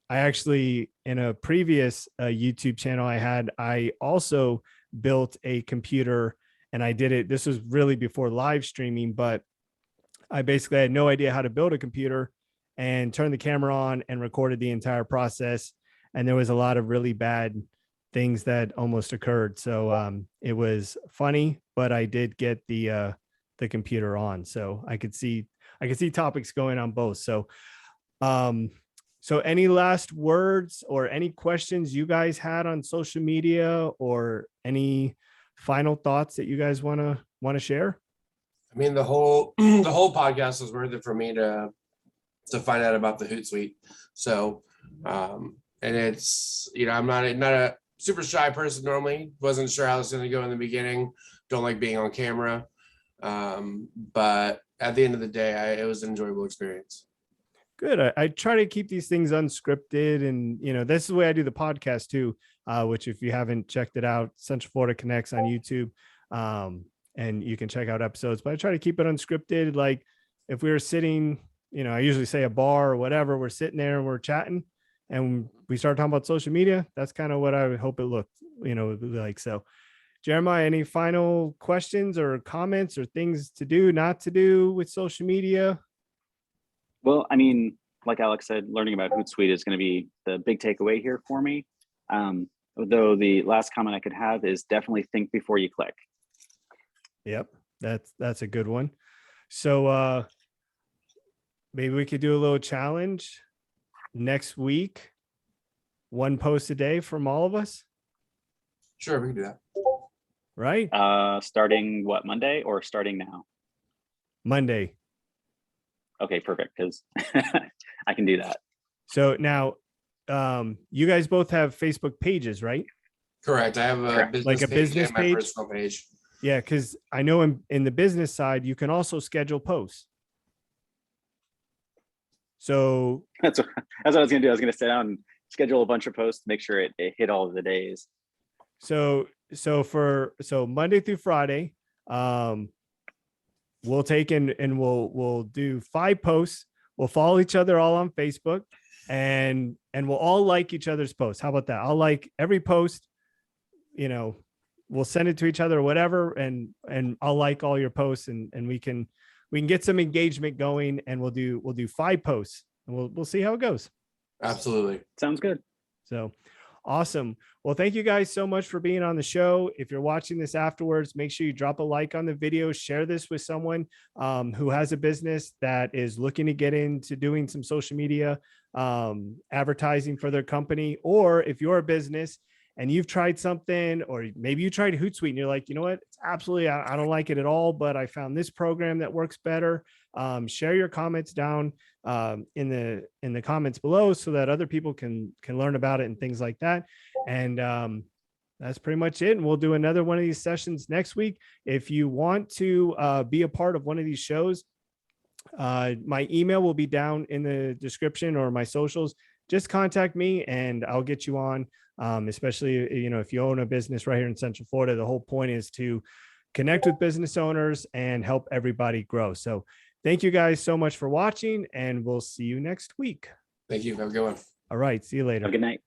I actually, in a previous YouTube channel I also built a computer, and I did it. This was really before live streaming, but I basically had no idea how to build a computer and turned the camera on and recorded the entire process. And there was a lot of really bad things that almost occurred. So it was funny, but I did get the computer on, so I could see topics going on both. So so any last words or any questions you guys had on social media, or any final thoughts that you guys want to share? I mean, the whole podcast was worth it for me to find out about the Hootsuite. So, and it's, I'm not a super shy person normally. Wasn't sure how it was going to go in the beginning. Don't like being on camera. But at the end of the day, it was an enjoyable experience. Good. I try to keep these things unscripted, and this is the way I do the podcast too, which, if you haven't checked it out, Central Florida Connects on YouTube, and you can check out episodes. But I try to keep it unscripted. Like if we were sitting, I usually say a bar or whatever, we're sitting there and we're chatting, and we start talking about social media. That's kind of what I would hope it looked, like. So, Jeremiah, any final questions or comments or things to do, not to do with social media? Well, I mean, like Alex said, learning about Hootsuite is going to be the big takeaway here for me. Though the last comment I could have is definitely think before you click. Yep, that's a good one. So maybe we could do a little challenge next week. 1 post a day from all of us. Sure, we can do that. Right? Starting what, Monday, or starting now? Monday. Okay, perfect, because I can do that. So now, you guys both have Facebook pages, right? Correct. I have a business like a page business and my page? personal page. Yeah, because I know in the business side, you can also schedule posts. So That's what I was going to do. I was going to sit down and schedule a bunch of posts to make sure it hit all of the days. So Monday through Friday, we'll take and we'll do 5 posts. We'll follow each other all on Facebook, and we'll all like each other's posts. How about that? I'll like every post, we'll send it to each other or whatever. And I'll like all your posts, and we can get some engagement going, and we'll do 5 posts, and we'll see how it goes. Absolutely. Sounds good. So awesome. Well, thank you guys so much for being on the show. If you're watching this afterwards, make sure you drop a like on the video, share this with someone who has a business that is looking to get into doing some social media advertising for their company. Or if you're a business and you've tried something, or maybe you tried Hootsuite and you're like, you know what, it's absolutely, I don't like it at all, but I found this program that works better. Share your comments down in the comments below so that other people can learn about it and things like that. And that's pretty much it. And we'll do another one of these sessions next week. If you want to be a part of one of these shows, my email will be down in the description, or my socials. Just contact me and I'll get you on. Especially, you know, if you own a business right here in Central Florida, the whole point is to connect with business owners and help everybody grow. So thank you guys so much for watching, and we'll see you next week. Thank you. Have a good one. All right. See you later. Have a good night.